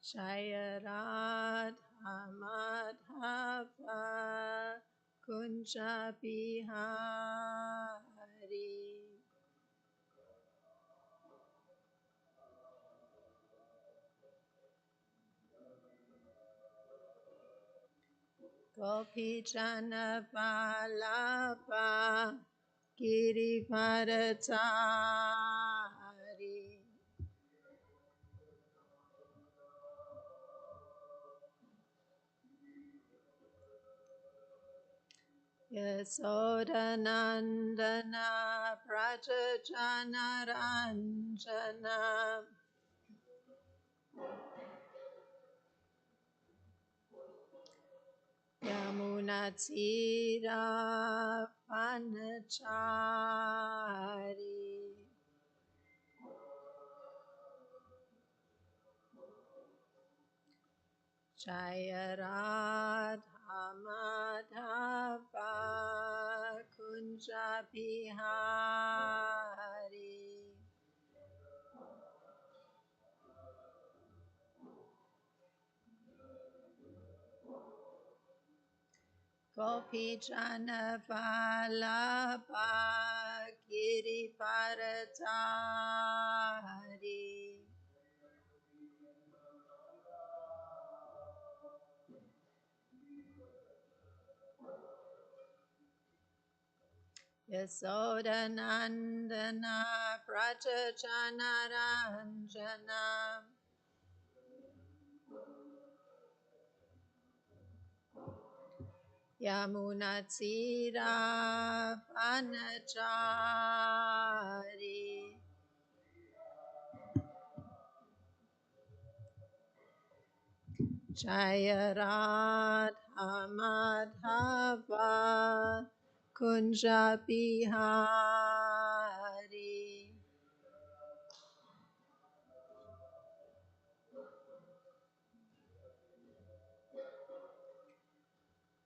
Jaya Radha Madhava Kunja Bihari. Gopi Jana Vallabha Girivardhari. Yasodanandana Prajajanaranjana Yamunatira Vanachari. Jaya Radha Madhava Kunja Bihari. Gopi Jana Vallabha Girivardhari. Yasodanandana Prajajanaranjana Yamunatira Vanachari. Jaya Radha Madhava Kunja Bihari.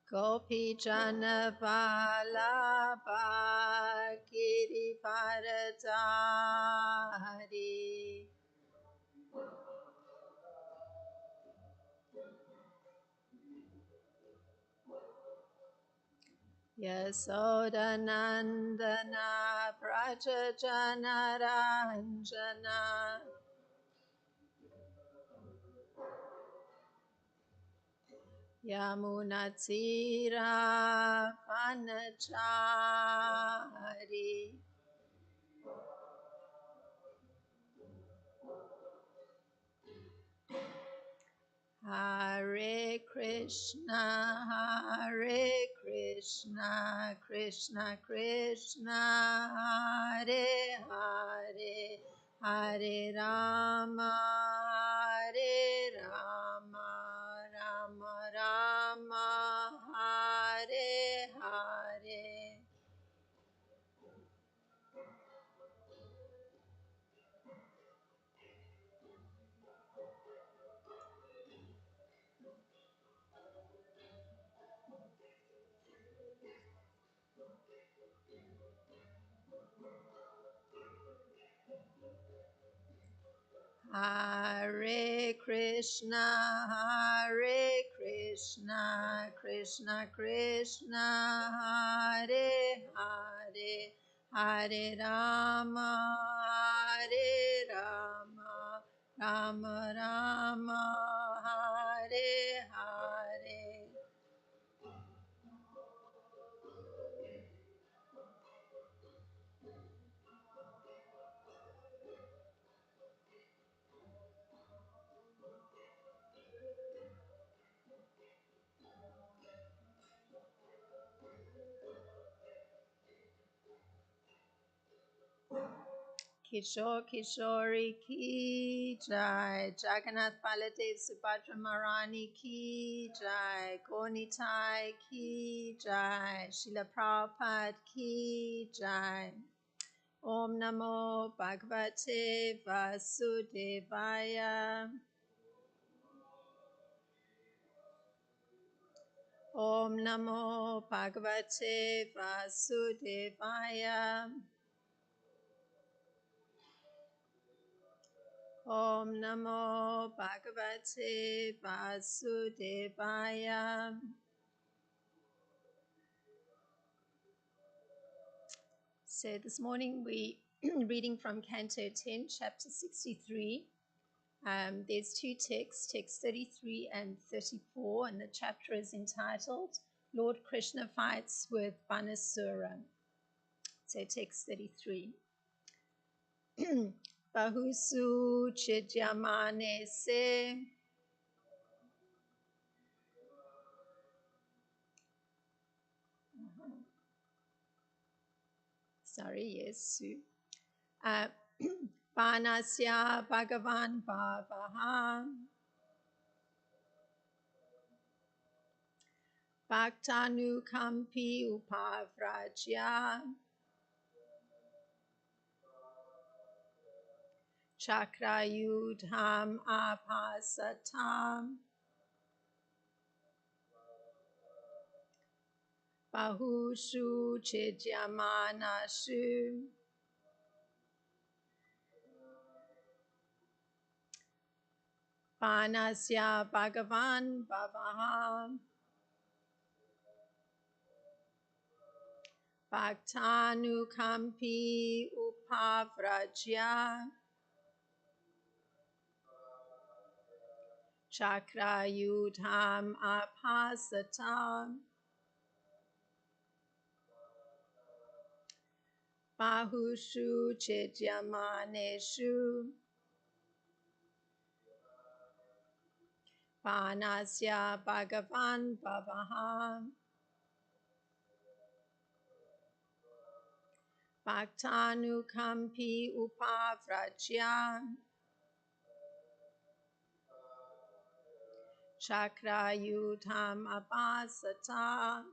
Gopi Jana Vallabha Girivardhari. Yasodanandana Prajajanaranjana Yamunatira Vanachari. Hare Krishna, Krishna Krishna, Hare Hare, Hare Rama, Rama Rama, Hare Hare. Hare Krishna, Krishna Krishna, Hare Hare, Hare Rama, Rama Rama, Hare Hare. Kishore Kishori ki jai, Jagannath Baladev Subhadra Marani ki jai, Gonitai ki jai, Srila Prabhupada ki jai. Om Namo Bhagavate Vasudevaya. Om Namo Bhagavate Vasudevaya. Om Namo Bhagavate Vasudevaya. So this morning we reading from Canto 10, chapter 63. There's two texts, text 33 and 34, and the chapter is entitled Lord Krishna Fights with Banasura. So text 33. Bahusu Chidyamane Se. Sorry, yes, Su. Panasya Bhagavan Bhavaha. Bhaktanu Kampi Upavrajya. Chakrayudham Apasatam. Bahushu Chidyamanashu. Panasya Bhagavan Bhavaha. Bhaktanu Kampi Upavrajya. Chakrayudham Apasatam. Bahushu Chidyamaneshu. Panasya Bhagavan Bhavaha. Bhaktanu Kampi Upavrajya. Chakrayudham Apasatam.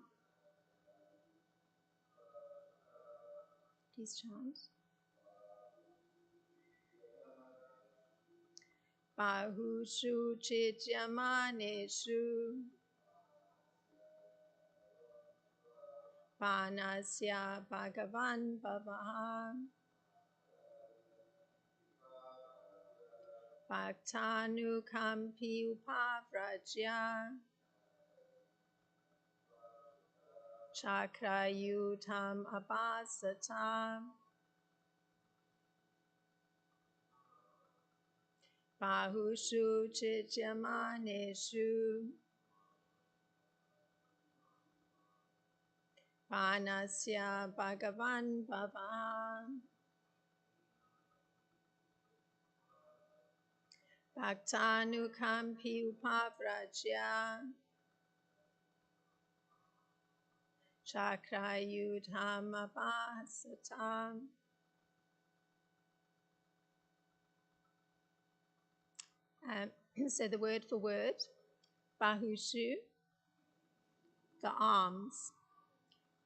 Please chant. Bahushu Chidyamaneshu. Panasya Bhagavan Bhavaha. Bhaktanu Kampi Upavrajya. Chakrayudham Apasatam. Bahushu Chidyamaneshu. Panasya Bhagavan Bhavaha. Bhaktanu Kampi Upavrajya. Chakrayudham Apasatam. So the word for word, Bahushu, the arms,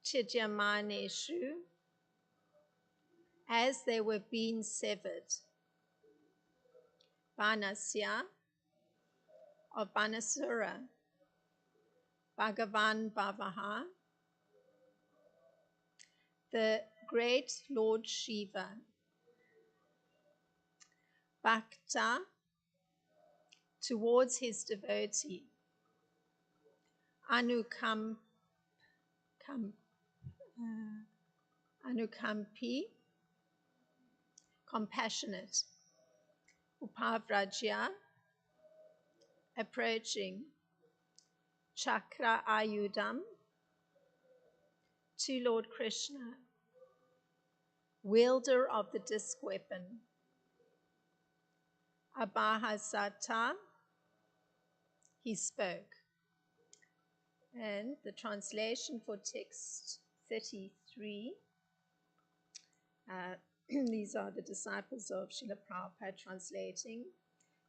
Chidyamaneshu, as they were being severed. Banasya, of Banasura. Bhagavan Bhavaha, the great Lord Shiva. Bhakta, towards his devotee. Anukampi, compassionate. Upavrajya, approaching. Chakra Ayudam, to Lord Krishna, wielder of the disc weapon. Abhasata, he spoke. And the translation for text 33, these are the disciples of Srila Prabhupada translating.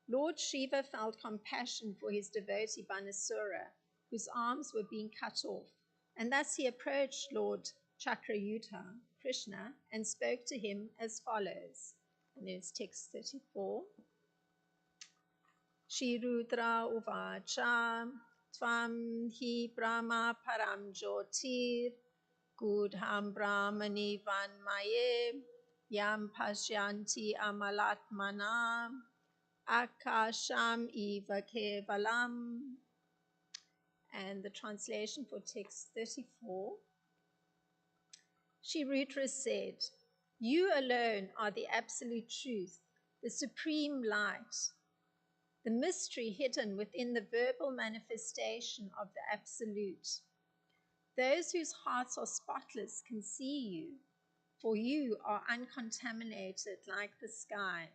Lord Shiva felt compassion for his devotee Banasura, whose arms were being cut off, and thus he approached Lord Chakrayudha, Krishna, and spoke to him as follows. And there's text 34. Shirudra uvacha tvam hi brahma param jyotir gudham brahmani vanmaye yam pashyanti amalatmana Akasham Eva Kevalam. And the translation for text 34. Shri Rudra said, "You alone are the absolute truth, the supreme light, the mystery hidden within the verbal manifestation of the absolute. Those whose hearts are spotless can see you, for you are uncontaminated like the sky."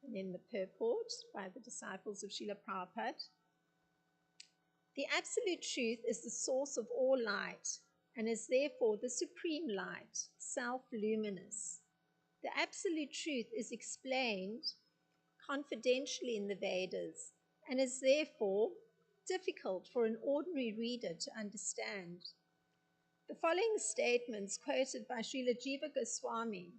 And then the purport by the disciples of Srila Prabhupada. The absolute truth is the source of all light and is therefore the supreme light, self-luminous. The absolute truth is explained confidentially in the Vedas and is therefore difficult for an ordinary reader to understand. The following statements quoted by Srila Jiva Goswami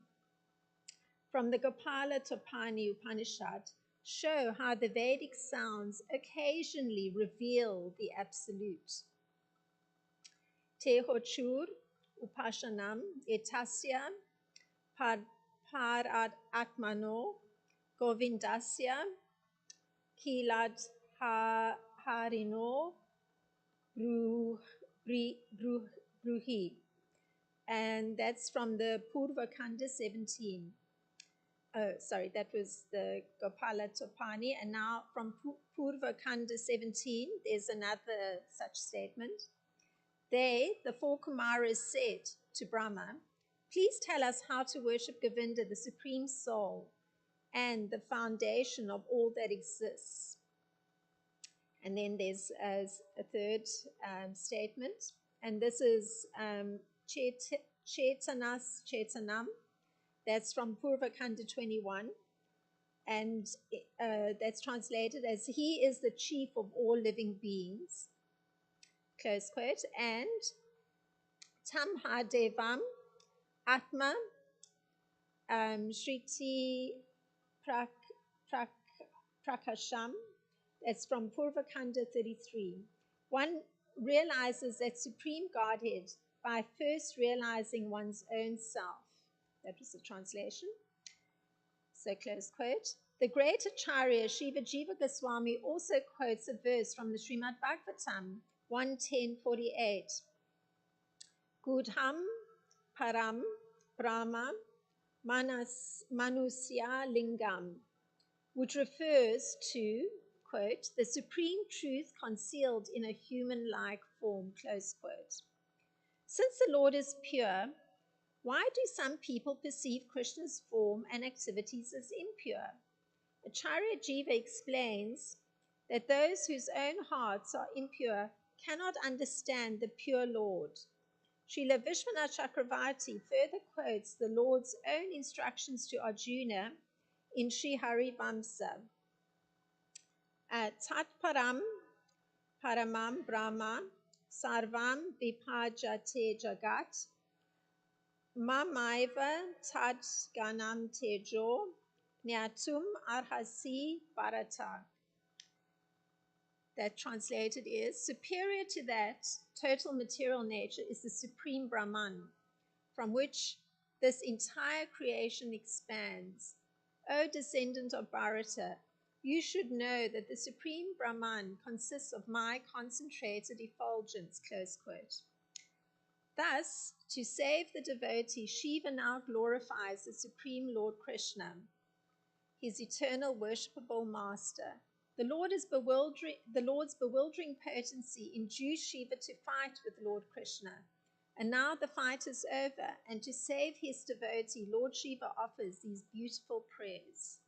from the Gopala Topani Upanishad show how the Vedic sounds occasionally reveal the absolute. Te hochur upashanam etasya parad atmano govindasya kilad harino bruhi. And that's from the Purva Kanda 17. Oh, sorry, that was the Gopala Topani. And now from Purva Kanda 17, there's another such statement. They, the four Kumaras, said to Brahma, "Please tell us how to worship Govinda, the Supreme Soul, and the foundation of all that exists." And then there's a third statement, and this is Chetanam. That's from Purva Kanda 21, and that's translated as "He is the chief of all living beings," close quote. And Tam Ha Devam Atma Shriti Prakasham. That's from Purva Kanda 33. One realizes that Supreme Godhead by first realizing one's own self. That was the translation. So close quote. The great Acharya Shiva Jiva Goswami also quotes a verse from the Srimad Bhagavatam 1.10.48. Gudham param brahma manusya lingam, which refers to, quote, the supreme truth concealed in a human-like form, close quote. Since the Lord is pure, why do some people perceive Krishna's form and activities as impure? Acharya Jiva explains that those whose own hearts are impure cannot understand the pure Lord. Srila Vishwanath Chakravarti further quotes the Lord's own instructions to Arjuna in Sri Hari Vamsa. Tat param paramam brahma sarvam vipajate jagat mamaiva tad ganam tejo nyatum arhasi bharata. That translated is, superior to that total material nature is the supreme Brahman, from which this entire creation expands. O descendant of Bharata, you should know that the supreme Brahman consists of my concentrated effulgence, close quote. Thus, to save the devotee, Shiva now glorifies the supreme Lord Krishna, his eternal worshipable master. The Lord's bewildering potency induced Shiva to fight with Lord Krishna. And now the fight is over, and to save his devotee, Lord Shiva offers these beautiful prayers.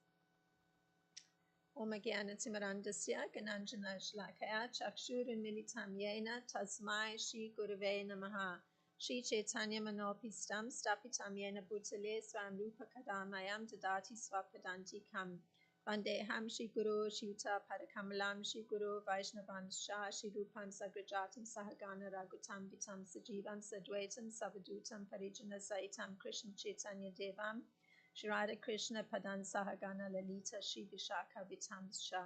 Om Jnana-timirandasya Gananjana Shlakaya Chakshurun Militam Yena Tasmai Shri Gurave Namaha Shri Chaitanya Manopistam Stapitam Yena Bhutale Swam Rupa Kadamayam Dadati Swapadanti Kam Vandeham Shri Guru Shivta Padakamalam Shri Guru Vaishnavansha Shri Rupam Sagrajatam Sahagana Ragutam Vitam Sajivam Sadvaitam Savadutam Parijana Saitam Krishna Chaitanya Devam Shri Radha Krishna Padan Sahagana Lalita Shri Vishakha Vitamsha.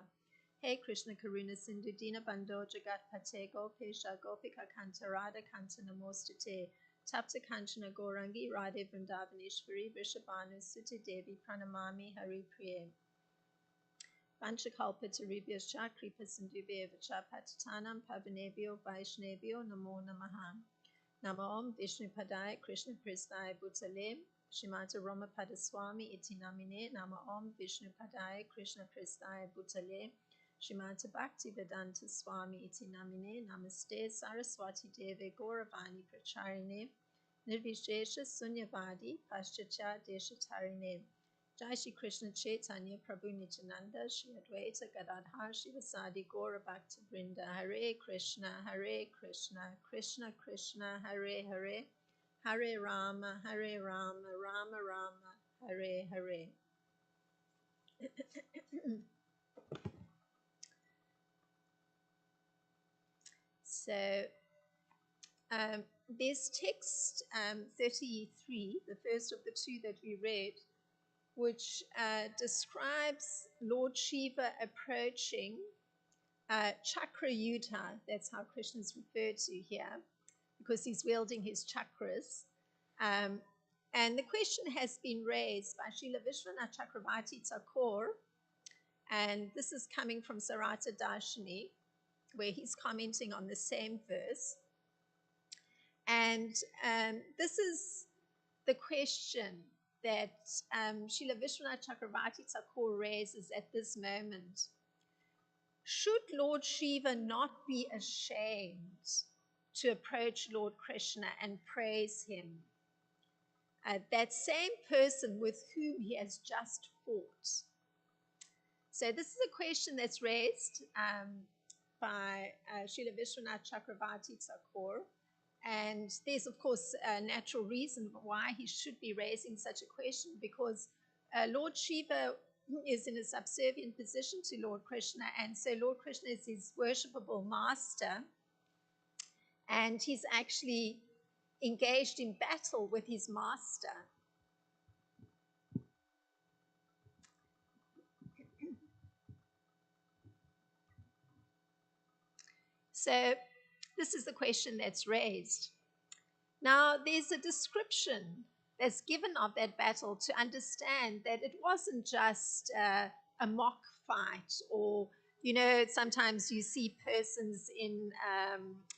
Hey Krishna Karuna Sindhu Dina Bando Jagat Pate Gopesha Gopika Kanta Radha Kanta Namostate Tapta Kanchana Gorangi Radhe Vrindavaneshwari Vrishabhanu Suti Devi Pranamami Hari Priye. Panchakalpa Tarubhyas Cha Kripa Sindhubhyeva Cha Patitanam Pavanebhyo Vaishnebhyo Namo Namaha. Namo Om Vishnu Padaya Krishna Pristaya Bhutale Shrimata Ramapada Swami Iti Namine. Namo Om Vishnu Padaya Krishna Pristaya Bhutale Shrimata Bhakti Vedanta Swami Iti Namine. Namaste Saraswati Deve Gauravani Pracharine Nirvishesha Sunyavadi Paschatya Deshatarine. Jai Shri Krishna Chaitanya Prabhu Nityananda Shri Advaita Gadadhar Shivasadi Gaura Bhakta Vrinda. Hare Krishna Krishna Krishna Hare Hare, Hare Rama Rama Rama Hare Hare. So there's text 33, the first of the two that we read, which describes Lord Shiva approaching Chakrayudha. That's how Krishna is referred to here, because he's wielding his chakras. And the question has been raised by Srila Vishwanath Chakravarti Thakur, and this is coming from Sarata Darshini, where he's commenting on the same verse. And this is the question that Srila Vishwanath Chakravarti Thakur raises at this moment. Should Lord Shiva not be ashamed to approach Lord Krishna and praise him? That same person with whom he has just fought. So this is a question that's raised by Srila Vishwanath Chakravarti Thakur. And there's, of course, a natural reason why he should be raising such a question, because Lord Shiva is in a subservient position to Lord Krishna, and so Lord Krishna is his worshipable master, and he's actually engaged in battle with his master. So this is the question that's raised. Now, there's a description that's given of that battle to understand that it wasn't just a mock fight, or, you know, sometimes you see persons in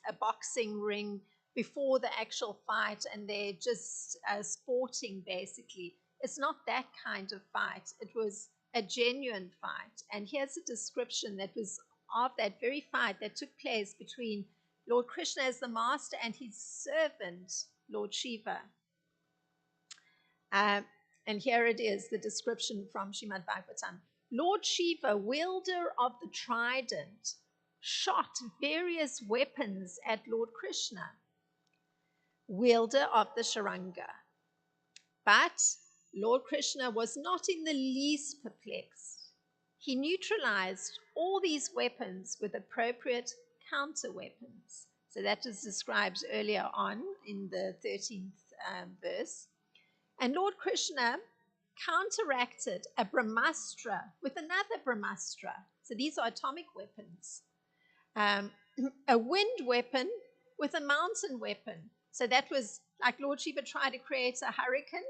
a boxing ring before the actual fight and they're just sporting, basically. It's not that kind of fight. It was a genuine fight. And here's a description that was of that very fight that took place between Lord Krishna as the master and his servant, Lord Shiva. And here it is, the description from Srimad Bhagavatam. Lord Shiva, wielder of the trident, shot various weapons at Lord Krishna, wielder of the sharanga. But Lord Krishna was not in the least perplexed. He neutralized all these weapons with appropriate counter weapons. So that is described earlier on in the 13th verse. And Lord Krishna counteracted a Brahmastra with another Brahmastra. So these are atomic weapons. A wind weapon with a mountain weapon. So that was like Lord Shiva tried to create a hurricane,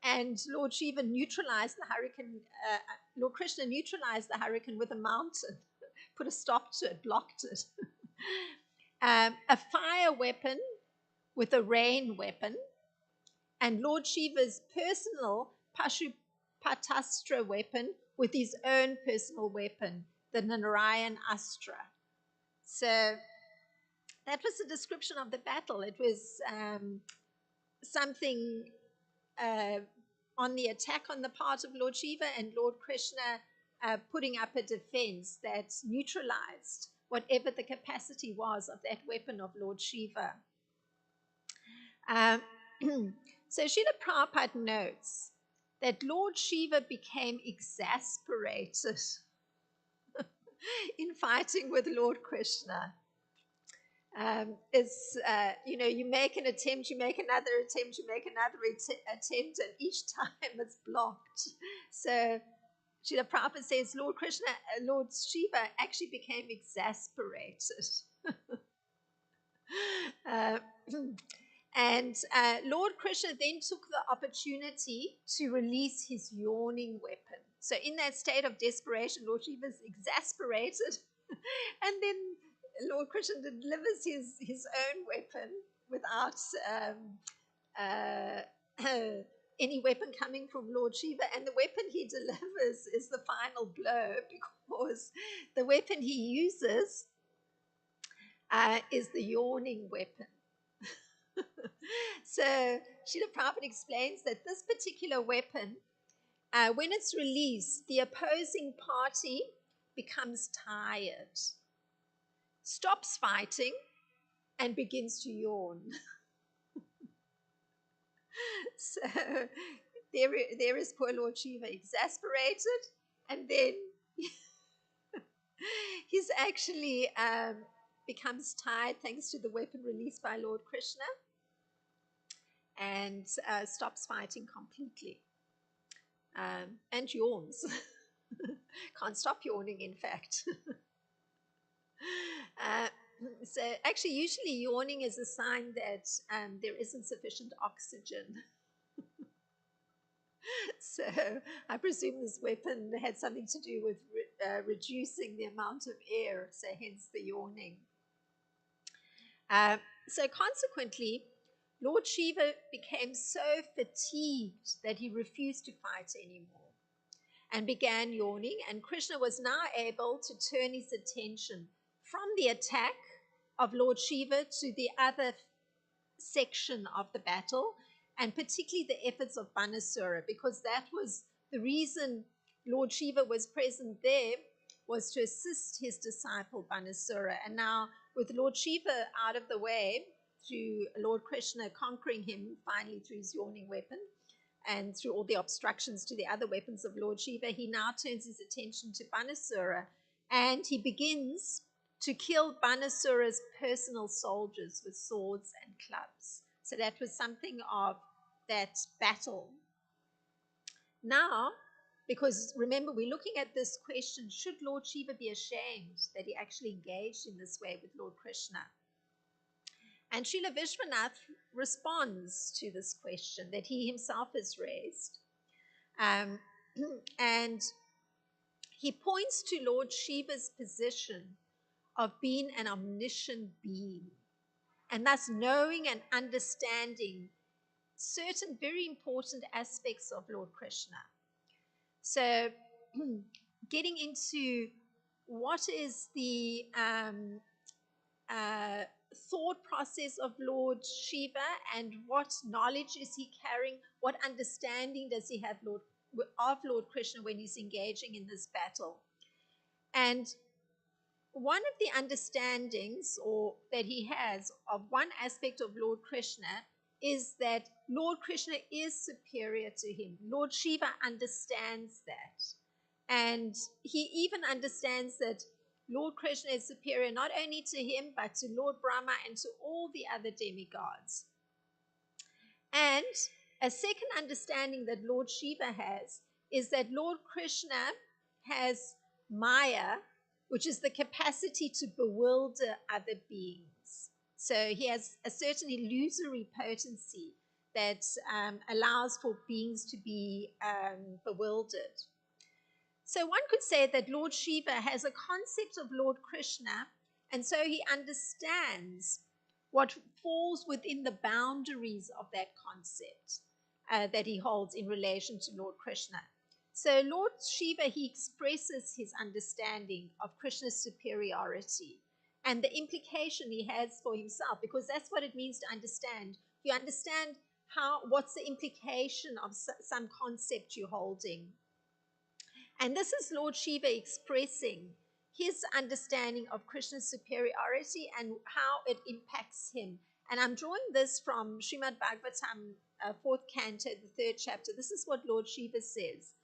and Lord Shiva neutralized the hurricane. Lord Krishna neutralized the hurricane with a mountain, put a stop to it, blocked it. A fire weapon with a rain weapon, and Lord Shiva's personal Pashupatastra weapon with his own personal weapon, the Narayan Astra. So that was a description of the battle. It was something on the attack on the part of Lord Shiva, and Lord Krishna putting up a defense that neutralized whatever the capacity was of that weapon of Lord Shiva. So Srila Prabhupada notes that Lord Shiva became exasperated in fighting with Lord Krishna. You make an attempt, you make another attempt, you make another attempt, and each time it's blocked. So Srila Prabhupada says Lord Shiva actually became exasperated. And Lord Krishna then took the opportunity to release his yawning weapon. So in that state of desperation, Lord Shiva is exasperated, and then Lord Krishna delivers his own weapon without any weapon coming from Lord Shiva, and the weapon he delivers is the final blow, because the weapon he uses is the yawning weapon. So Srila Prabhupada explains that this particular weapon, when it's released, the opposing party becomes tired, stops fighting, and begins to yawn. So there is poor Lord Shiva exasperated, and then he's actually becomes tired thanks to the weapon released by Lord Krishna, and stops fighting completely, and yawns. Can't stop yawning, in fact. So actually, usually yawning is a sign that there isn't sufficient oxygen. So I presume this weapon had something to do with reducing the amount of air, so hence the yawning. So consequently, Lord Shiva became so fatigued that he refused to fight anymore and began yawning, and Krishna was now able to turn his attention from the attack of Lord Shiva to the other section of the battle, and particularly the efforts of Banasura, because that was the reason Lord Shiva was present there, was to assist his disciple Banasura. And now, with Lord Shiva out of the way, through Lord Krishna conquering him finally through his yawning weapon, and through all the obstructions to the other weapons of Lord Shiva, he now turns his attention to Banasura, and he begins to kill Banasura's personal soldiers with swords and clubs. So that was something of that battle. Now, because remember, we're looking at this question, should Lord Shiva be ashamed that he actually engaged in this way with Lord Krishna? And Srila Vishwanath responds to this question that he himself has raised. And he points to Lord Shiva's position of being an omniscient being, and thus knowing and understanding certain very important aspects of Lord Krishna. So getting into what is the thought process of Lord Shiva, and what knowledge is he carrying, what understanding does he have of Lord Krishna when he's engaging in this battle. And one of the understandings that he has of one aspect of Lord Krishna is that Lord Krishna is superior to him. Lord Shiva understands that. And he even understands that Lord Krishna is superior not only to him, but to Lord Brahma and to all the other demigods. And a second understanding that Lord Shiva has is that Lord Krishna has Maya, which is the capacity to bewilder other beings. So he has a certain illusory potency that allows for beings to be bewildered. So one could say that Lord Shiva has a concept of Lord Krishna, and so he understands what falls within the boundaries of that concept that he holds in relation to Lord Krishna. So Lord Shiva, he expresses his understanding of Krishna's superiority and the implication he has for himself, because that's what it means to understand. You understand what's the implication of some concept you're holding. And this is Lord Shiva expressing his understanding of Krishna's superiority and how it impacts him. And I'm drawing this from Srimad Bhagavatam, 4th canto, the 3rd chapter. This is what Lord Shiva says.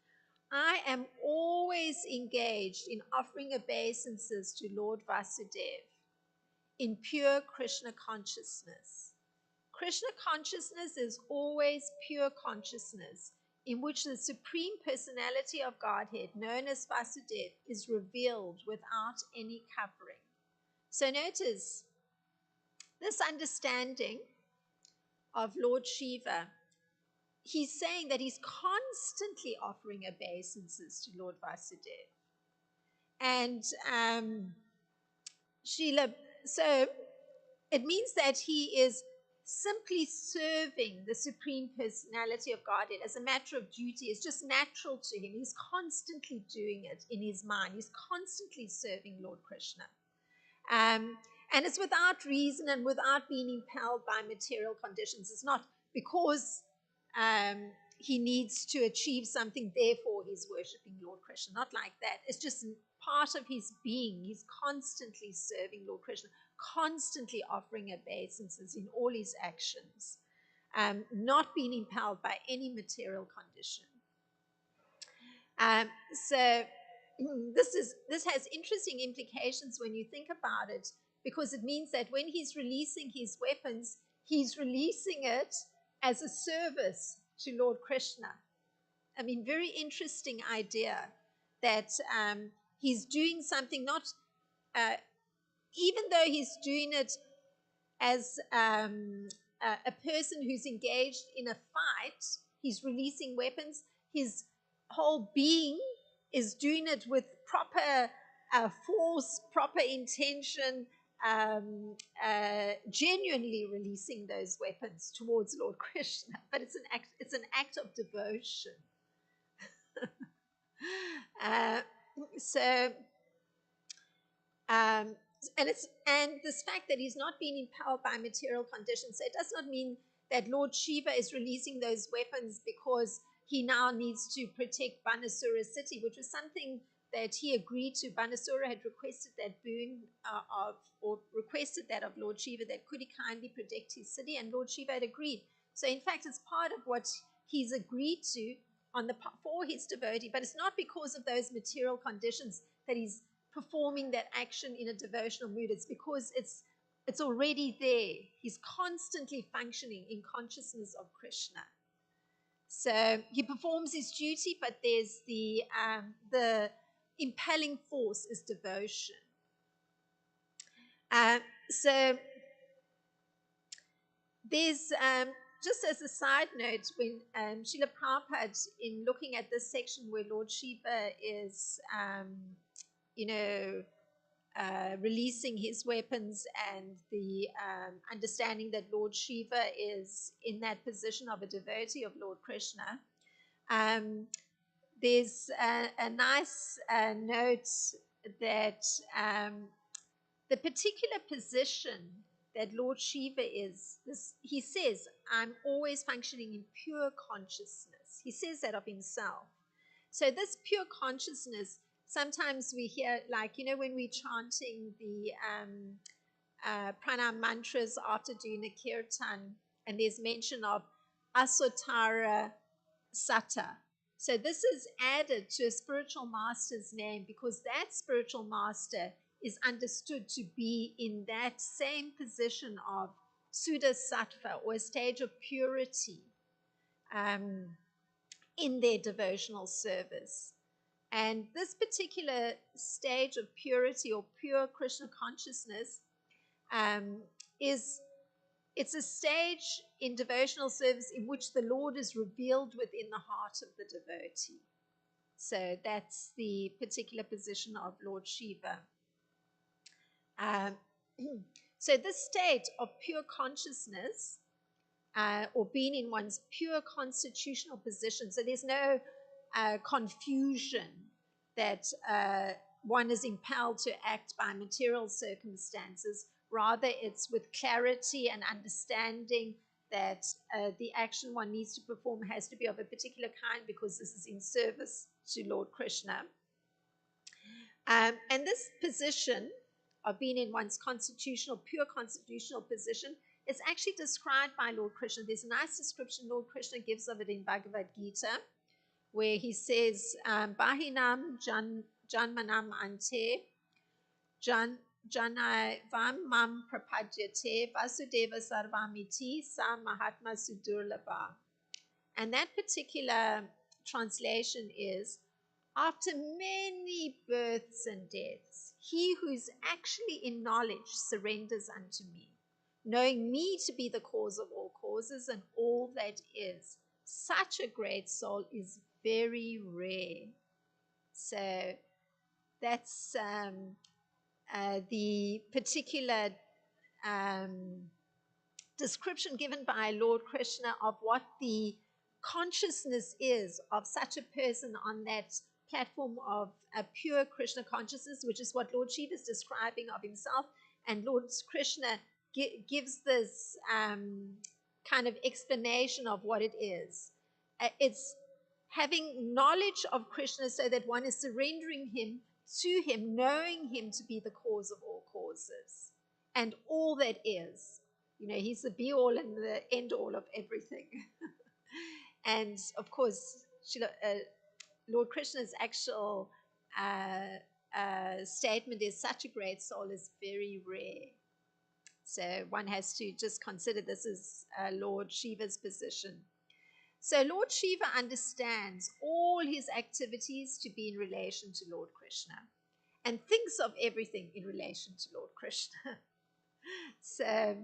I am always engaged in offering obeisances to Lord Vasudev in pure Krishna consciousness. Krishna consciousness is always pure consciousness, in which the Supreme Personality of Godhead, known as Vasudev, is revealed without any covering. So notice this understanding of Lord Shiva. he's saying that he's constantly offering obeisances to Lord Vasudev. And Srila, so it means that he is simply serving the Supreme Personality of Godhead as a matter of duty. It's just natural to him. He's constantly doing it in his mind. He's constantly serving Lord Krishna. And it's without reason and without being impelled by material conditions. It's not because he needs to achieve something, therefore he's worshipping Lord Krishna. Not like that. It's just part of his being. He's constantly serving Lord Krishna, constantly offering obeisances in all his actions, not being impelled by any material condition. So this has interesting implications when you think about it, because it means that when he's releasing his weapons, he's releasing it as a service to Lord Krishna. I mean, very interesting idea that he's doing something not, even though he's doing it as a person who's engaged in a fight, he's releasing weapons. His whole being is doing it with proper force, proper intention, genuinely releasing those weapons towards Lord Krishna. But it's an act of devotion. So and this fact that he's not being impelled by material conditions, so it does not mean that Lord Shiva is releasing those weapons because he now needs to protect Banasura city, which was something that he agreed to. Banasura had requested that boon requested that of Lord Shiva, that could he kindly protect his city, and Lord Shiva had agreed. So in fact, it's part of what he's agreed to for his devotee, but it's not because of those material conditions that he's performing that action in a devotional mood. It's because it's already there. He's constantly functioning in consciousness of Krishna. So he performs his duty, but there's the impelling force is devotion. So there's just as a side note, when Srila Prabhupada, in looking at this section where Lord Shiva is releasing his weapons, and the understanding that Lord Shiva is in that position of a devotee of Lord Krishna, there's a nice note that the particular position that Lord Shiva is, he says, I'm always functioning in pure consciousness. He says that of himself. So this pure consciousness, sometimes we hear, like, when we're chanting the pranam mantras after doing a kirtan, and there's mention of asotara sata. So this is added to a spiritual master's name because that spiritual master is understood to be in that same position of Suddha Sattva, or a stage of purity in their devotional service. And this particular stage of purity or pure Krishna consciousness it's a stage in devotional service in which the Lord is revealed within the heart of the devotee. So that's the particular position of Lord Shiva. So this state of pure consciousness, or being in one's pure constitutional position, so there's no confusion that one is impelled to act by material circumstances. Rather, it's with clarity and understanding that the action one needs to perform has to be of a particular kind, because this is in service to Lord Krishna. And this position of being in one's pure constitutional position is actually described by Lord Krishna. There's a nice description Lord Krishna gives of it in Bhagavad Gita, where he says, Bahinam janmanam ante janaivam mam prapadyate vasudeva sarvamiti sa mahatma sudurlabha. And that particular translation is, after many births and deaths, he who's actually in knowledge surrenders unto me, knowing me to be the cause of all causes and all that is. such a great soul is very rare. So that's the particular description given by Lord Krishna of what the consciousness is of such a person on that platform of a pure Krishna consciousness, which is what Lord Shiva is describing of himself. And Lord Krishna gives this kind of explanation of what it is. It's having knowledge of Krishna so that one is surrendering him to him, knowing him to be the cause of all causes and all that is. He's the be all and the end all of everything. And of course, Lord Krishna's actual statement is such a great soul is very rare. So one has to just consider this is Lord Shiva's position. So Lord Shiva understands all his activities to be in relation to Lord Krishna and thinks of everything in relation to Lord Krishna. So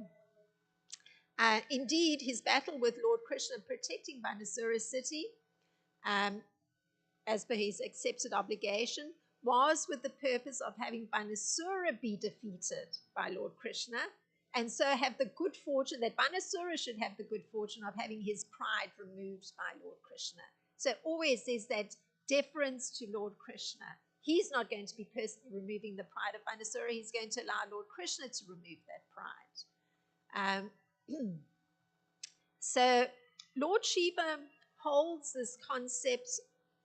indeed, his battle with Lord Krishna protecting Banasura city, as per his accepted obligation, was with the purpose of having Banasura be defeated by Lord Krishna, and so have the good fortune that Banasura should have the good fortune of having his pride removed by Lord Krishna. So always there's that deference to Lord Krishna. He's not going to be personally removing the pride of Banasura. He's going to allow Lord Krishna to remove that pride. So Lord Shiva holds this concept,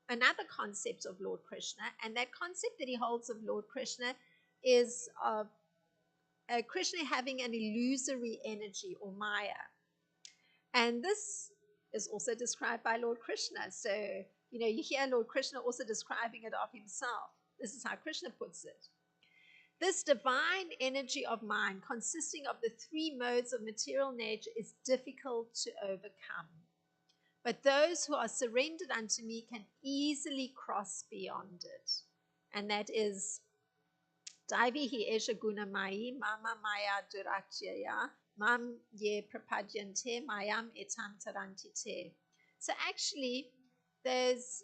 another concept of Lord Krishna, and that concept that he holds of Lord Krishna is of Krishna having an illusory energy or Maya. And this is also described by Lord Krishna. So, you hear Lord Krishna also describing it of himself. This is how Krishna puts it. This divine energy of mind, consisting of the three modes of material nature, is difficult to overcome. But those who are surrendered unto me can easily cross beyond it. And that is Daivihi Esha Guna Mai, Mama Maya Durachya, Mam Ye Prapadyante, Mayam Etam Tarantite. So actually, there's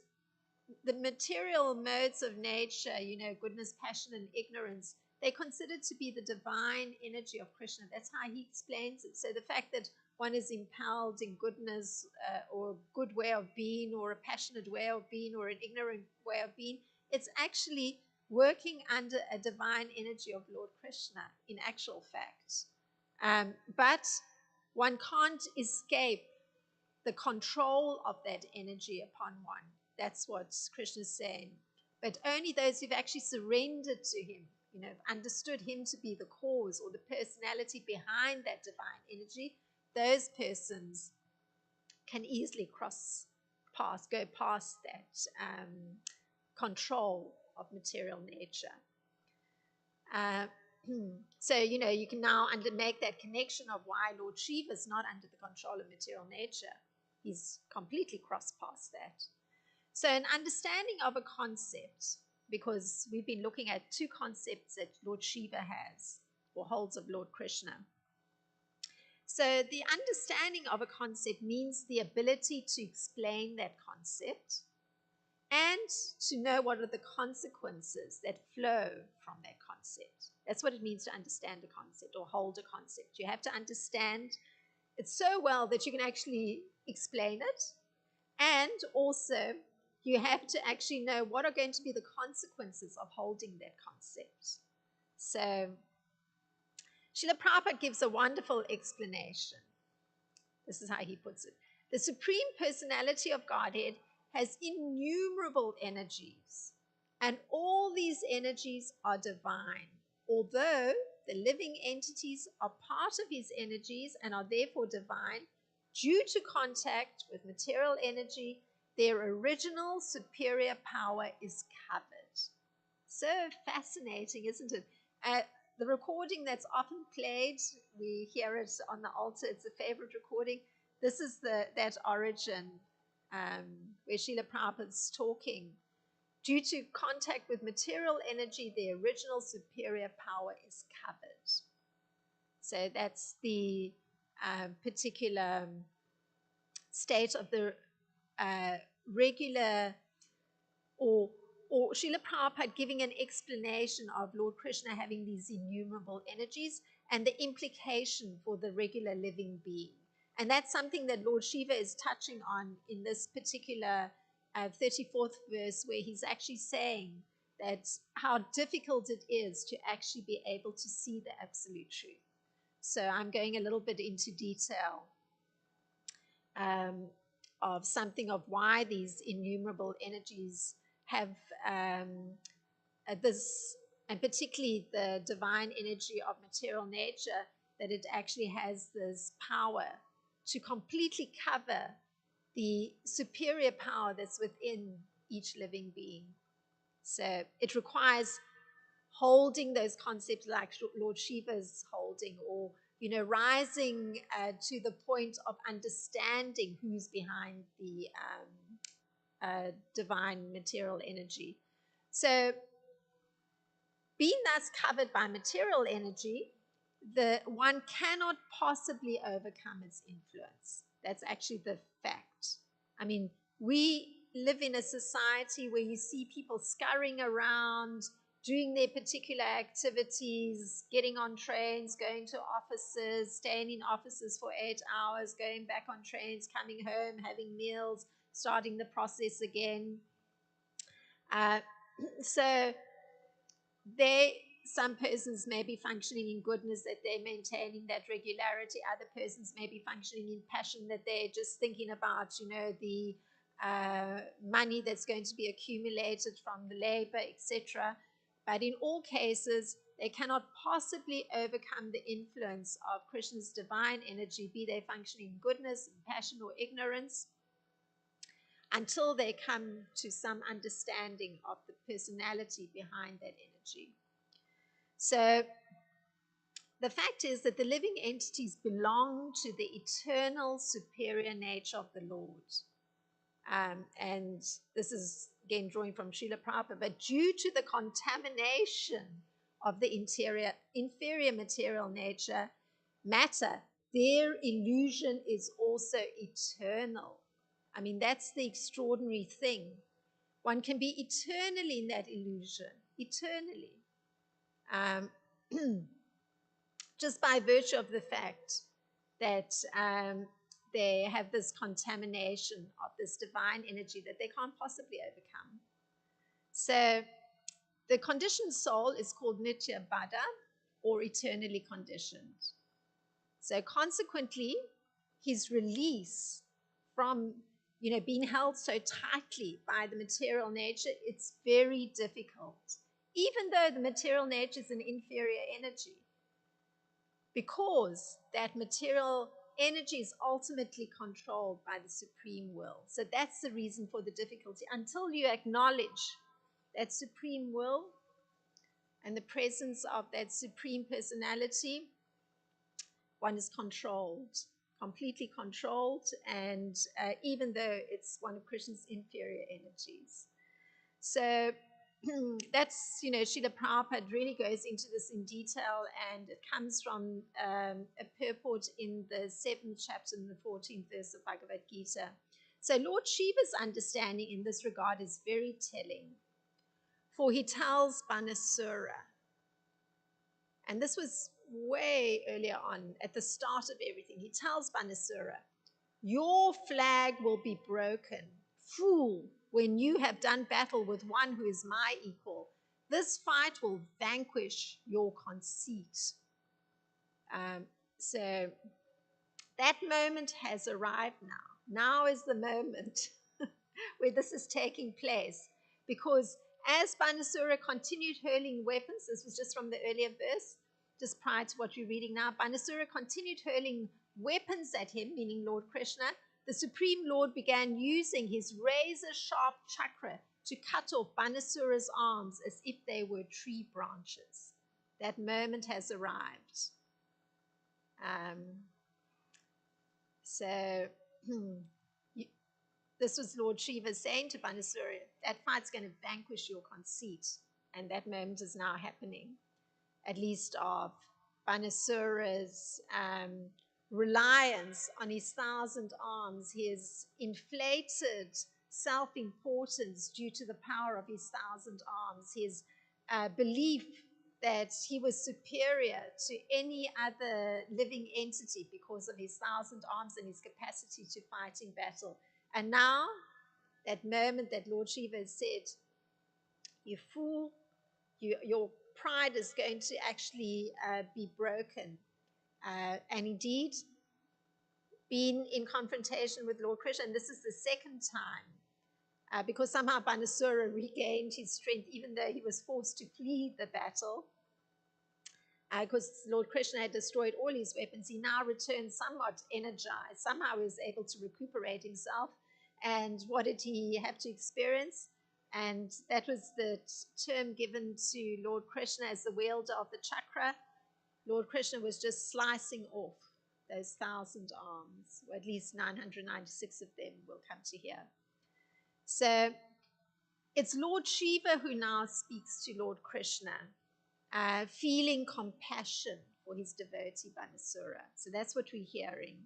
the material modes of nature, goodness, passion, and ignorance, they're considered to be the divine energy of Krishna. That's how he explains it. So the fact that one is impelled in goodness or a good way of being or a passionate way of being or an ignorant way of being, it's actually working under a divine energy of Lord Krishna in actual fact. But one can't escape the control of that energy upon one. That's what Krishna is saying. But only those who've actually surrendered to him, understood him to be the cause or the personality behind that divine energy, those persons can easily go past that control of material nature. So, you can now make that connection of why Lord Shiva is not under the control of material nature. He's completely crossed past that. So an understanding of a concept, because we've been looking at two concepts that Lord Shiva has or holds of Lord Krishna. So the understanding of a concept means the ability to explain that concept and to know what are the consequences that flow from that concept. That's what it means to understand a concept or hold a concept. You have to understand it so well that you can actually explain it, and also you have to actually know what are going to be the consequences of holding that concept. So Srila Prabhupada gives a wonderful explanation. This is how he puts it. The Supreme Personality of Godhead has innumerable energies, and all these energies are divine. Although the living entities are part of his energies and are therefore divine, due to contact with material energy, their original superior power is covered. So fascinating, isn't it? The recording that's often played, we hear it on the altar, it's a favorite recording. This is that origin where Srila Prabhupada's talking. Due to contact with material energy, the original superior power is covered. So that's the particular state of the regular or Srila Prabhupada giving an explanation of Lord Krishna having these innumerable energies and the implication for the regular living being. And that's something that Lord Shiva is touching on in this particular 34th verse, where he's actually saying that how difficult it is to actually be able to see the absolute truth. So I'm going a little bit into detail of something of why these innumerable energies have this, and particularly the divine energy of material nature, that it actually has this power to completely cover the superior power that's within each living being. So it requires holding those concepts like Lord Shiva's holding, or rising to the point of understanding who's behind the divine material energy. So being thus covered by material energy, one cannot possibly overcome its influence. That's actually the fact. I mean, we live in a society where you see people scurrying around, doing their particular activities, getting on trains, going to offices, staying in offices for 8 hours, going back on trains, coming home, having meals, starting the process again. So some persons may be functioning in goodness, that they're maintaining that regularity. Other persons may be functioning in passion, that they're just thinking about, the money that's going to be accumulated from the labor, etc. But in all cases, they cannot possibly overcome the influence of Krishna's divine energy, be they functioning in goodness, passion, or ignorance, until they come to some understanding of the personality behind that energy. So the fact is that the living entities belong to the eternal superior nature of the Lord. And this is again drawing from Srila Prabhupada, but due to the contamination of the inferior material matter, their illusion is also eternal. I mean, that's the extraordinary thing. One can be eternally in that illusion, eternally. Just by virtue of the fact that they have this contamination of this divine energy that they can't possibly overcome. So the conditioned soul is called Nitya Baddha, or eternally conditioned. So consequently, his release from being held so tightly by the material nature, it's very difficult, even though the material nature is an inferior energy, because that material energy is ultimately controlled by the supreme will. So that's the reason for the difficulty. Until you acknowledge that supreme will and the presence of that supreme personality, one is controlled, completely controlled, and even though it's one of Krishna's inferior energies. So that's, Srila Prabhupada really goes into this in detail, and it comes from a purport in the 7th chapter and the 14th verse of Bhagavad Gita. So Lord Shiva's understanding in this regard is very telling, for he tells Banasura, and this was way earlier on, at the start of everything, he tells Banasura, your flag will be broken. Fool, when you have done battle with one who is my equal, this fight will vanquish your conceit. So that moment has arrived now. Now is the moment where this is taking place, because as Banasura continued hurling weapons, this was just from the earlier verse, just prior to what you're reading now, Banasura continued hurling weapons at him, meaning Lord Krishna. The Supreme Lord began using his razor-sharp chakra to cut off Banasura's arms as if they were tree branches. That moment has arrived. This was Lord Shiva saying to Banasura, that fight's going to vanquish your conceit. And that moment is now happening, at least of Banasura's reliance on his 1,000 arms, his inflated self-importance due to the power of his 1,000 arms, his belief that he was superior to any other living entity because of his 1,000 arms and his capacity to fight in battle. And now, that moment that Lord Shiva has said, you fool, your pride is going to actually be broken. And indeed, been in confrontation with Lord Krishna, and this is the second time, because somehow Banasura regained his strength, even though he was forced to flee the battle, because Lord Krishna had destroyed all his weapons. He now returned somewhat energized. Somehow he was able to recuperate himself. And what did he have to experience? And that was the term given to Lord Krishna as the wielder of the chakra. Lord Krishna was just slicing off those 1,000 arms, or at least 996 of them will come to here. So it's Lord Shiva who now speaks to Lord Krishna, feeling compassion for his devotee Banasura. So that's what we're hearing.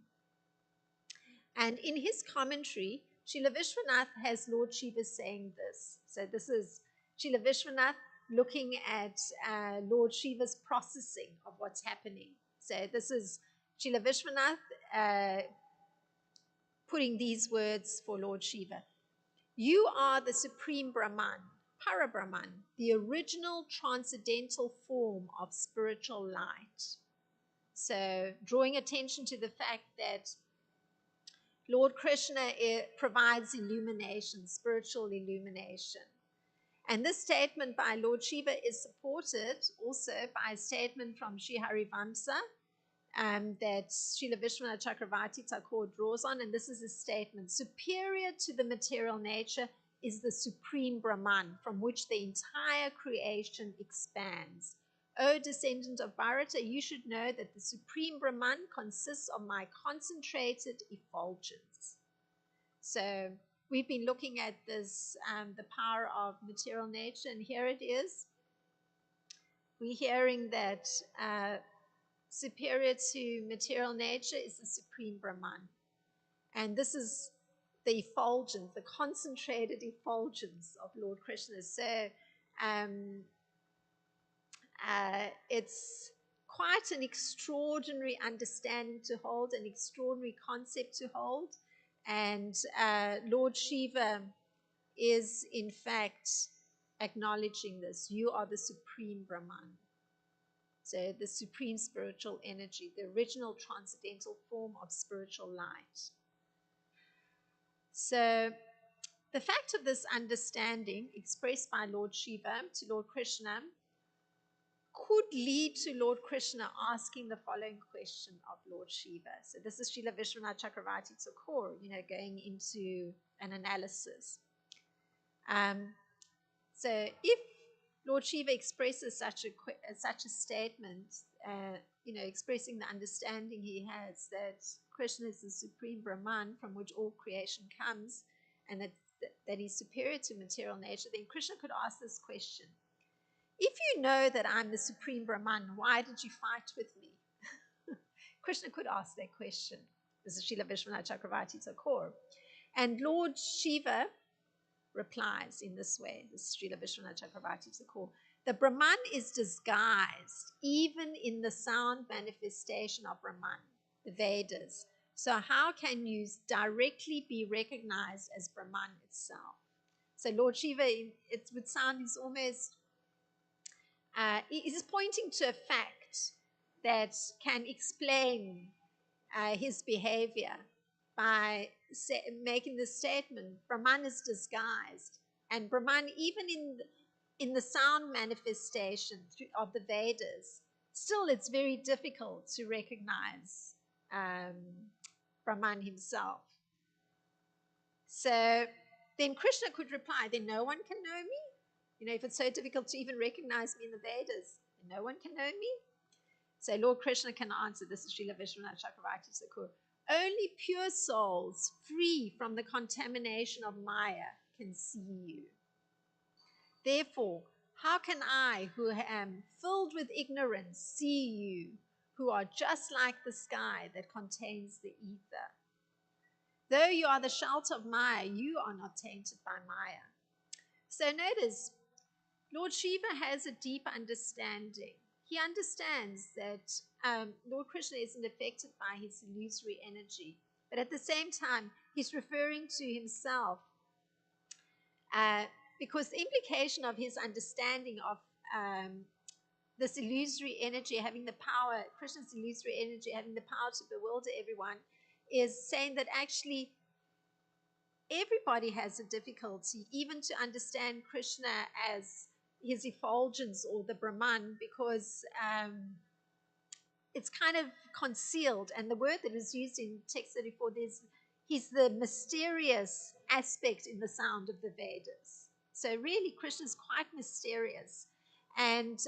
And in his commentary, Srila Vishwanath has Lord Shiva saying this. So this is Srila Vishwanath looking at Lord Shiva's processing of what's happening. So this is Srila Vishwanath putting these words for Lord Shiva. You are the Supreme Brahman, Parabrahman, the original transcendental form of spiritual light. So drawing attention to the fact that Lord Krishna provides illumination, spiritual illumination. And this statement by Lord Shiva is supported also by a statement from Sri Harivamsa that Srila Vishwanath Chakravarti Thakur draws on. And this is a statement: superior to the material nature is the Supreme Brahman, from which the entire creation expands. O descendant of Bharata, you should know that the Supreme Brahman consists of my concentrated effulgence. So we've been looking at this, the power of material nature, and here it is. We're hearing that superior to material nature is the Supreme Brahman. And this is the effulgence, the concentrated effulgence of Lord Krishna. So it's quite an extraordinary understanding to hold, an extraordinary concept to hold. And Lord Shiva is, in fact, acknowledging this. You are the Supreme Brahman. So the supreme spiritual energy, the original transcendental form of spiritual light. So the fact of this understanding expressed by Lord Shiva to Lord Krishna could lead to Lord Krishna asking the following question of Lord Shiva. So this is Srila Vishwanath Chakravarti Thakur, going into an analysis. So if Lord Shiva expresses such a statement, expressing the understanding he has that Krishna is the Supreme Brahman from which all creation comes, and that he's superior to material nature, then Krishna could ask this question: if you know that I'm the Supreme Brahman, why did you fight with me? Krishna could ask that question. This is Srila Vishwanath Chakravarti Thakur. And Lord Shiva replies in this way. This is Srila Vishwanath Chakravarti Thakur. The Brahman is disguised even in the sound manifestation of Brahman, the Vedas. So how can you directly be recognized as Brahman itself? So Lord Shiva, it would sound, is almost, he's pointing to a fact that can explain his behavior by making the statement: Brahman is disguised. And Brahman, even in the sound manifestation of the Vedas, still it's very difficult to recognize Brahman himself. So then Krishna could reply, then no one can know me. If it's so difficult to even recognize me in the Vedas, then no one can know me. So Lord Krishna can answer. This is Srila Vishwanath Chakravarti Thakur. Only pure souls, free from the contamination of Maya, can see you. Therefore, how can I, who am filled with ignorance, see you, who are just like the sky that contains the ether. Though you are the shelter of Maya, you are not tainted by Maya. So notice, Lord Shiva has a deep understanding. He understands that Lord Krishna isn't affected by his illusory energy. But at the same time, he's referring to himself because the implication of his understanding of this illusory energy having the power, Krishna's illusory energy having the power to bewilder everyone, is saying that actually everybody has a difficulty even to understand Krishna as his effulgence or the Brahman, because it's kind of concealed. And the word that is used in text 34, he's the mysterious aspect in the sound of the Vedas. So really, Krishna is quite mysterious. And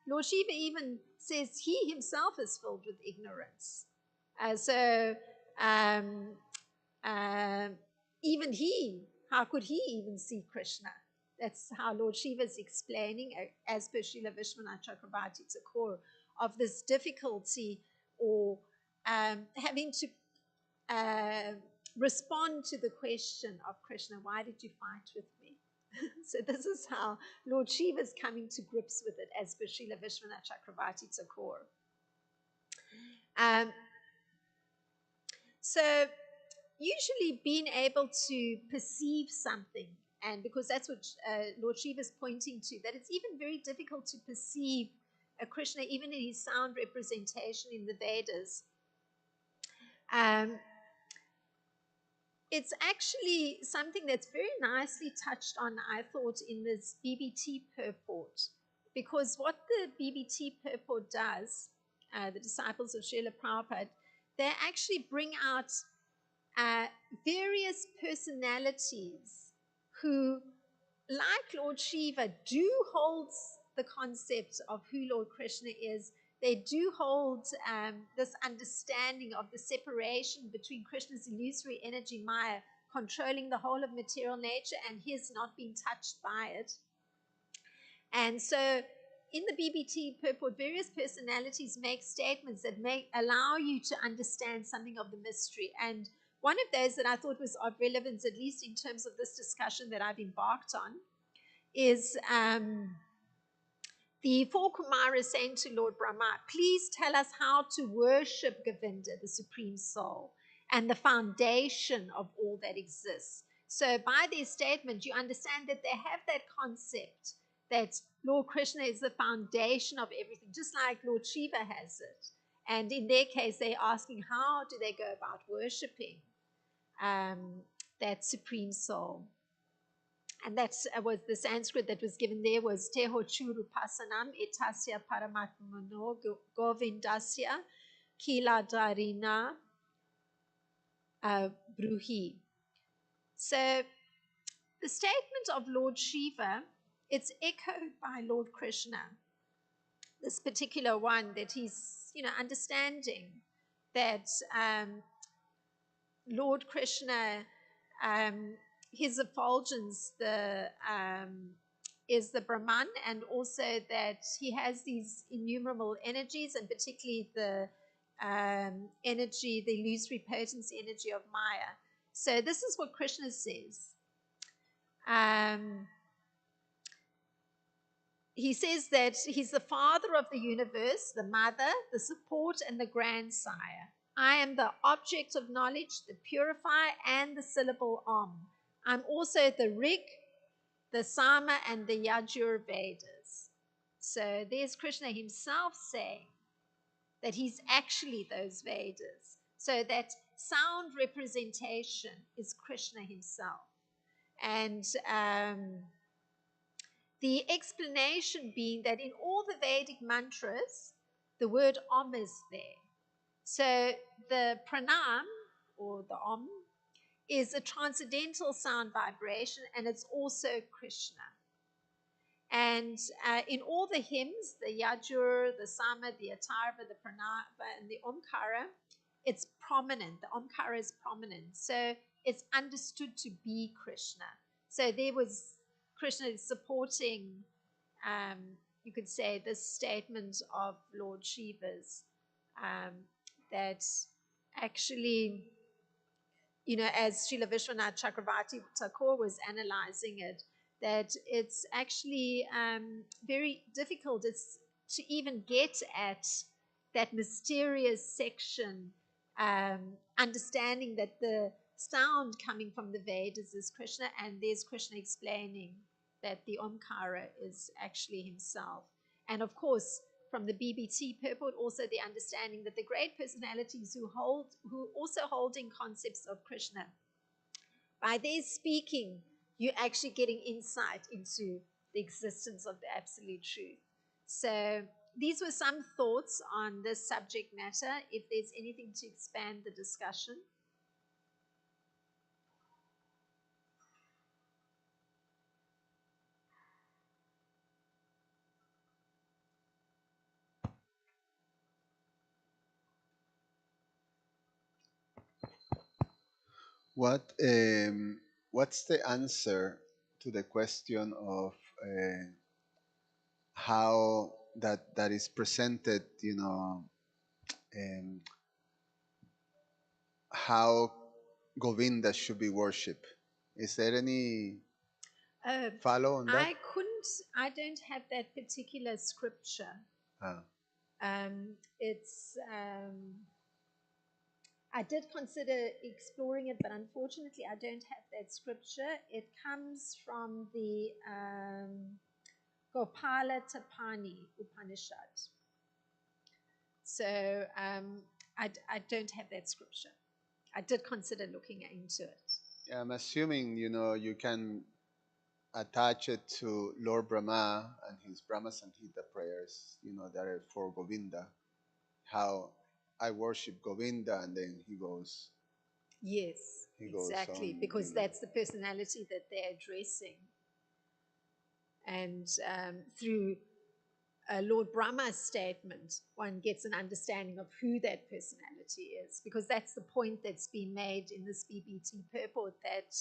Lord Shiva even says he himself is filled with ignorance. Even he, how could he even see Krishna? That's how Lord Shiva is explaining, as per Srila Vishwanath Chakrabarti Thakur, of this difficulty or having to respond to the question of Krishna, why did you fight with me? So this is how Lord Shiva is coming to grips with it, as per Srila Vishwanath Chakrabarti Thakur. So usually being able to perceive something, and because that's what Lord Shiva is pointing to, that it's even very difficult to perceive a Krishna even in his sound representation in the Vedas. It's actually something that's very nicely touched on, I thought, in this BBT purport, because what the BBT purport does, the disciples of Srila Prabhupada, they actually bring out various personalities who, like Lord Shiva, do hold the concept of who Lord Krishna is. They do hold this understanding of the separation between Krishna's illusory energy, Maya, controlling the whole of material nature, and his not being touched by it. And so in the BBT purport, various personalities make statements that may allow you to understand something of the mystery. And one of those that I thought was of relevance, at least in terms of this discussion that I've embarked on, is the four Kumaras saying to Lord Brahma, please tell us how to worship Govinda, the Supreme Soul, and the foundation of all that exists. So by their statement, you understand that they have that concept that Lord Krishna is the foundation of everything, just like Lord Shiva has it. And in their case, they're asking, how do they go about worshiping that Supreme Soul? And that was the Sanskrit that was given there was Teho Churu Pasanam Etasya Paramatmano Govindasya Kila Darina Bruhi. So the statement of Lord Shiva, it's echoed by Lord Krishna. This particular one that he's, understanding that Lord Krishna, his effulgence is the Brahman, and also that he has these innumerable energies, and particularly the energy, the illusory potency energy of Maya. So this is what Krishna says. He says that he's the father of the universe, the mother, the support, and the grandsire. I am the object of knowledge, the purifier, and the syllable Om. I'm also the Rig, the Sama, and the Yajur Vedas. So there's Krishna himself saying that he's actually those Vedas. So that sound representation is Krishna himself. And the explanation being that in all the Vedic mantras, the word Om is there. So the pranam, or the Om, is a transcendental sound vibration, and it's also Krishna. And in all the hymns, the Yajur, the Sama, the Atharva, the Pranava, and the Omkara, it's prominent. The Omkara is prominent. So it's understood to be Krishna. So there was Krishna supporting, you could say, this statement of Lord Shiva's that actually, as Srila Vishwanath Chakravarti Thakur was analyzing it, that it's actually very difficult to even get at that mysterious section, understanding that the sound coming from the Vedas is Krishna, and there's Krishna explaining that the Omkara is actually himself. And of course, from the BBT purport, also the understanding that the great personalities who also holding concepts of Krishna, by their speaking, you're actually getting insight into the existence of the absolute truth. So these were some thoughts on this subject matter. If there's anything to expand the discussion. What what's the answer to the question of how that is presented? Um, how Govinda should be worshipped. Is there any Uh, follow on that? I don't have that particular scripture. Ah, It's, I did consider exploring it, but unfortunately, I don't have that scripture. It comes from the Gopala Tapani Upanishad. So I don't have that scripture. I did consider looking into it. yeah, I'm assuming you can attach it to Lord Brahma and his Brahma Samhita prayers. That are for Govinda. How I worship Govinda, and then Yes, he goes on. exactly, because that's the personality that they're addressing. And through Lord Brahma's statement, one gets an understanding of who that personality is, because that's the point that's been made in this BBT purport, that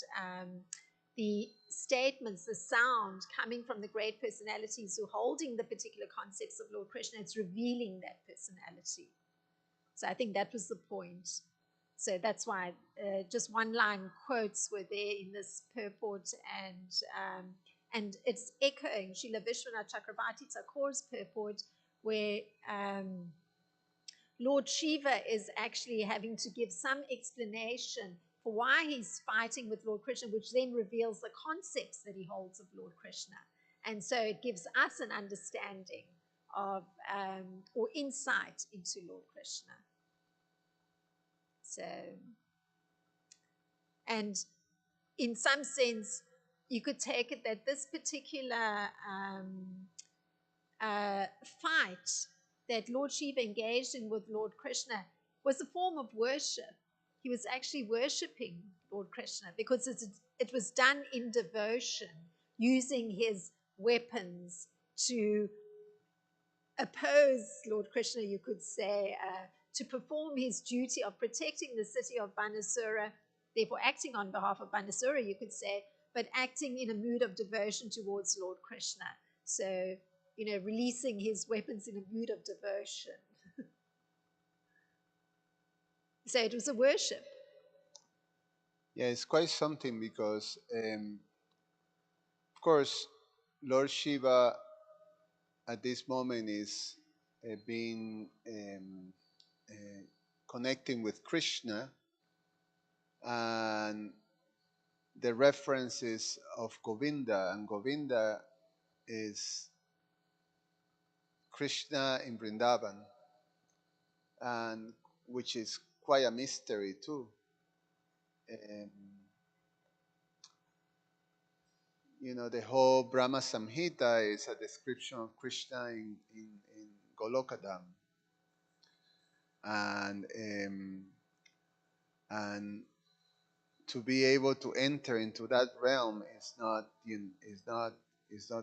the statements, the sound coming from the great personalities who are holding the particular concepts of Lord Krishna, it's revealing that personality. So I think that was the point. So that's why just one line quotes were there in this purport, and it's echoing Srila Vishwanath Chakravarti Thakur's purport, where Lord Shiva is actually having to give some explanation for why he's fighting with Lord Krishna, which then reveals the concepts that he holds of Lord Krishna. And so it gives us an understanding of or insight into Lord Krishna. So, and in some sense, you could take it that this particular fight that Lord Shiva engaged in with Lord Krishna was a form of worship. He was actually worshipping Lord Krishna because it was done in devotion, using his weapons to oppose Lord Krishna, you could say, to perform his duty of protecting the city of Banasura, therefore acting on behalf of Banasura, you could say, but acting in a mood of devotion towards Lord Krishna. So, releasing his weapons in a mood of devotion. So it was a worship. Yeah, it's quite something because, of course, Lord Shiva at this moment is being connecting with Krishna, and the references of Govinda, and Govinda is Krishna in Vrindavan, and which is quite a mystery too. Um, the whole Brahma Samhita is a description of Krishna in Golokadam, and and to be able to enter into that realm is not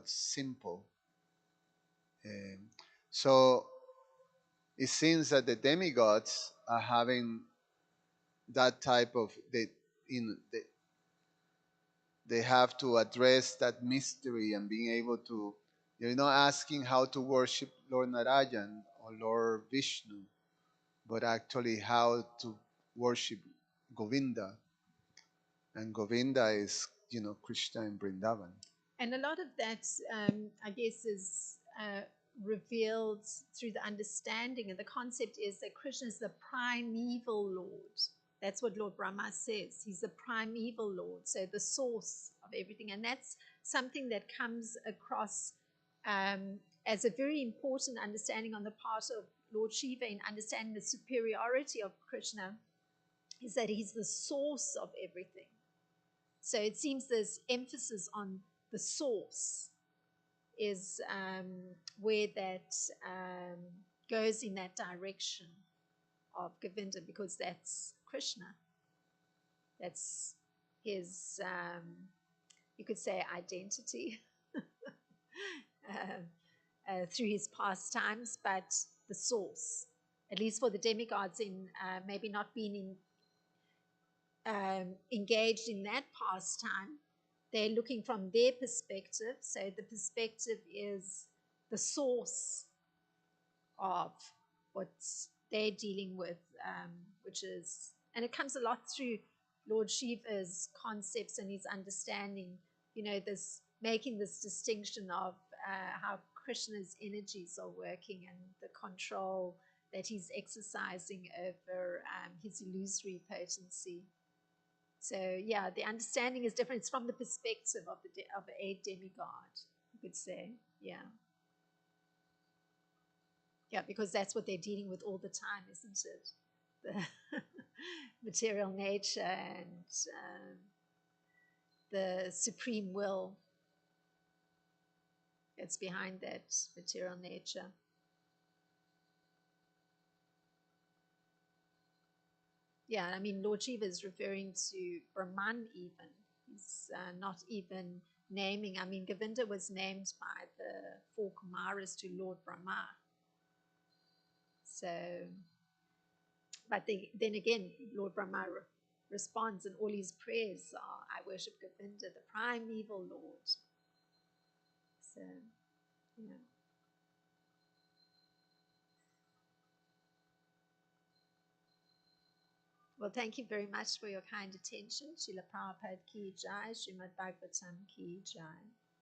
simple. Um, so it seems that the demigods are having that type of they have to address that mystery and being able to, they're not asking how to worship Lord Narayan or Lord Vishnu. but actually how to worship Govinda. And Govinda is, Krishna in Vrindavan. And a lot of that, I guess, is revealed through the understanding. And the concept is that Krishna is the primeval Lord. That's what Lord Brahma says. He's the primeval Lord, so the source of everything. And that's something that comes across as a very important understanding on the part of Lord Shiva in understanding the superiority of Krishna, is that he's the source of everything. So it seems there's emphasis on the source is where that goes in that direction of Govinda, because that's Krishna. That's his, you could say, identity through his pastimes, but the source, at least for the demigods, in maybe not being engaged in that pastime, they're looking from their perspective. So the perspective is the source of what they're dealing with, which is, and it comes a lot through Lord Shiva's concepts and his understanding, this making this distinction of how Krishna's energies are working and the control that he's exercising over his illusory potency. So yeah, the understanding is different. It's from the perspective of of a demigod, you could say. Yeah, yeah, because that's what they're dealing with all the time, isn't it? The material nature and the supreme will that's behind that material nature. Yeah, I mean, Lord Shiva is referring to Brahman even. He's not even naming. I mean, Govinda was named by the four Kumaras to Lord Brahma. So, but then again, Lord Brahma responds, and all his prayers are, I worship Govinda, the primeval Lord. So, yeah. Well, thank you very much for your kind attention. Srila Prabhupada ki jai, Srimad Bhagavatam ki jai.